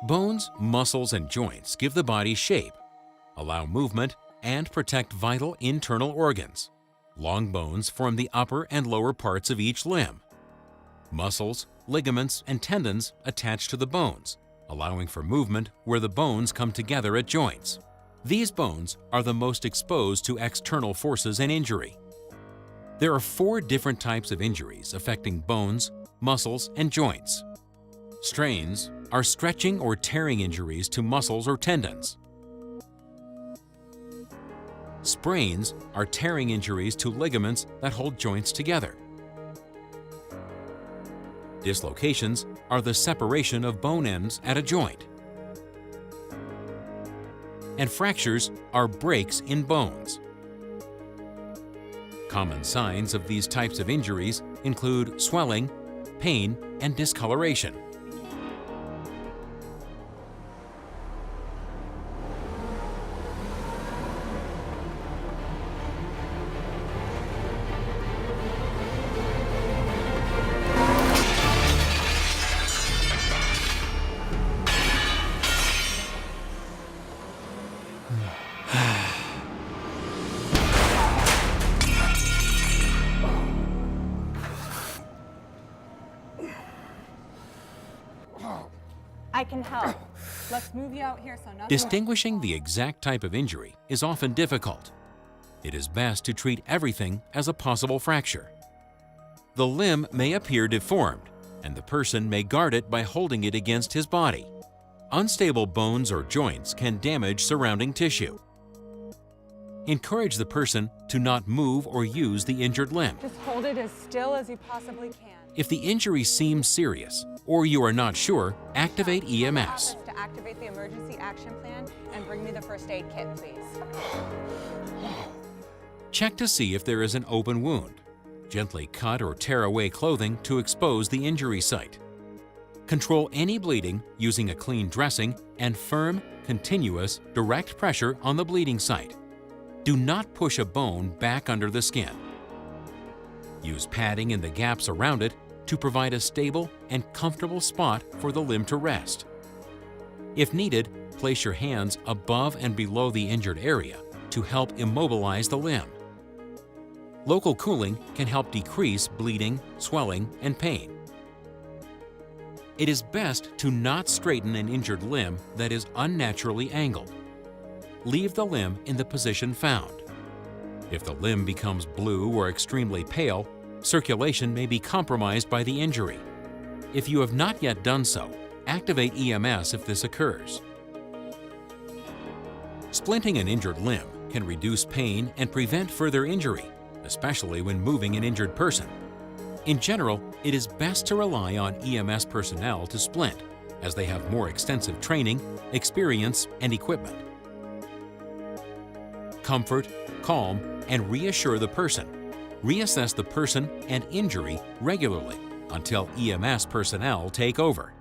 Bones, muscles, and joints give the body shape, allow movement, and protect vital internal organs. Long bones form the upper and lower parts of each limb. Muscles, ligaments, and tendons attach to the bones, allowing for movement where the bones come together at joints. These bones are the most exposed to external forces and injury. There are 4 different types of injuries affecting bones, muscles, and joints. Strains are stretching or tearing injuries to muscles or tendons. Sprains are tearing injuries to ligaments that hold joints together. Dislocations are the separation of bone ends at a joint. And fractures are breaks in bones. Common signs of these types of injuries include swelling, pain, and discoloration. I can help. Let's move you out here so nothing... Distinguishing the exact type of injury is often difficult. It is best to treat everything as a possible fracture. The limb may appear deformed, and the person may guard it by holding it against his body. Unstable bones or joints can damage surrounding tissue. Encourage the person to not move or use the injured limb. Just hold it as still as you possibly can. If the injury seems serious or you are not sure, activate EMS. To activate the emergency action plan and bring me the first aid kit, please. Check to see if there is an open wound. Gently cut or tear away clothing to expose the injury site. Control any bleeding using a clean dressing and firm, continuous, direct pressure on the bleeding site. Do not push a bone back under the skin. Use padding in the gaps around it to provide a stable and comfortable spot for the limb to rest. If needed, place your hands above and below the injured area to help immobilize the limb. Local cooling can help decrease bleeding, swelling, and pain. It is best to not straighten an injured limb that is unnaturally angled. Leave the limb in the position found. If the limb becomes blue or extremely pale, circulation may be compromised by the injury. If you have not yet done so, activate EMS if this occurs. Splinting an injured limb can reduce pain and prevent further injury, especially when moving an injured person. In general, it is best to rely on EMS personnel to splint, as they have more extensive training, experience, and equipment. Comfort, calm, and reassure the person. Reassess the person and injury regularly until EMS personnel take over.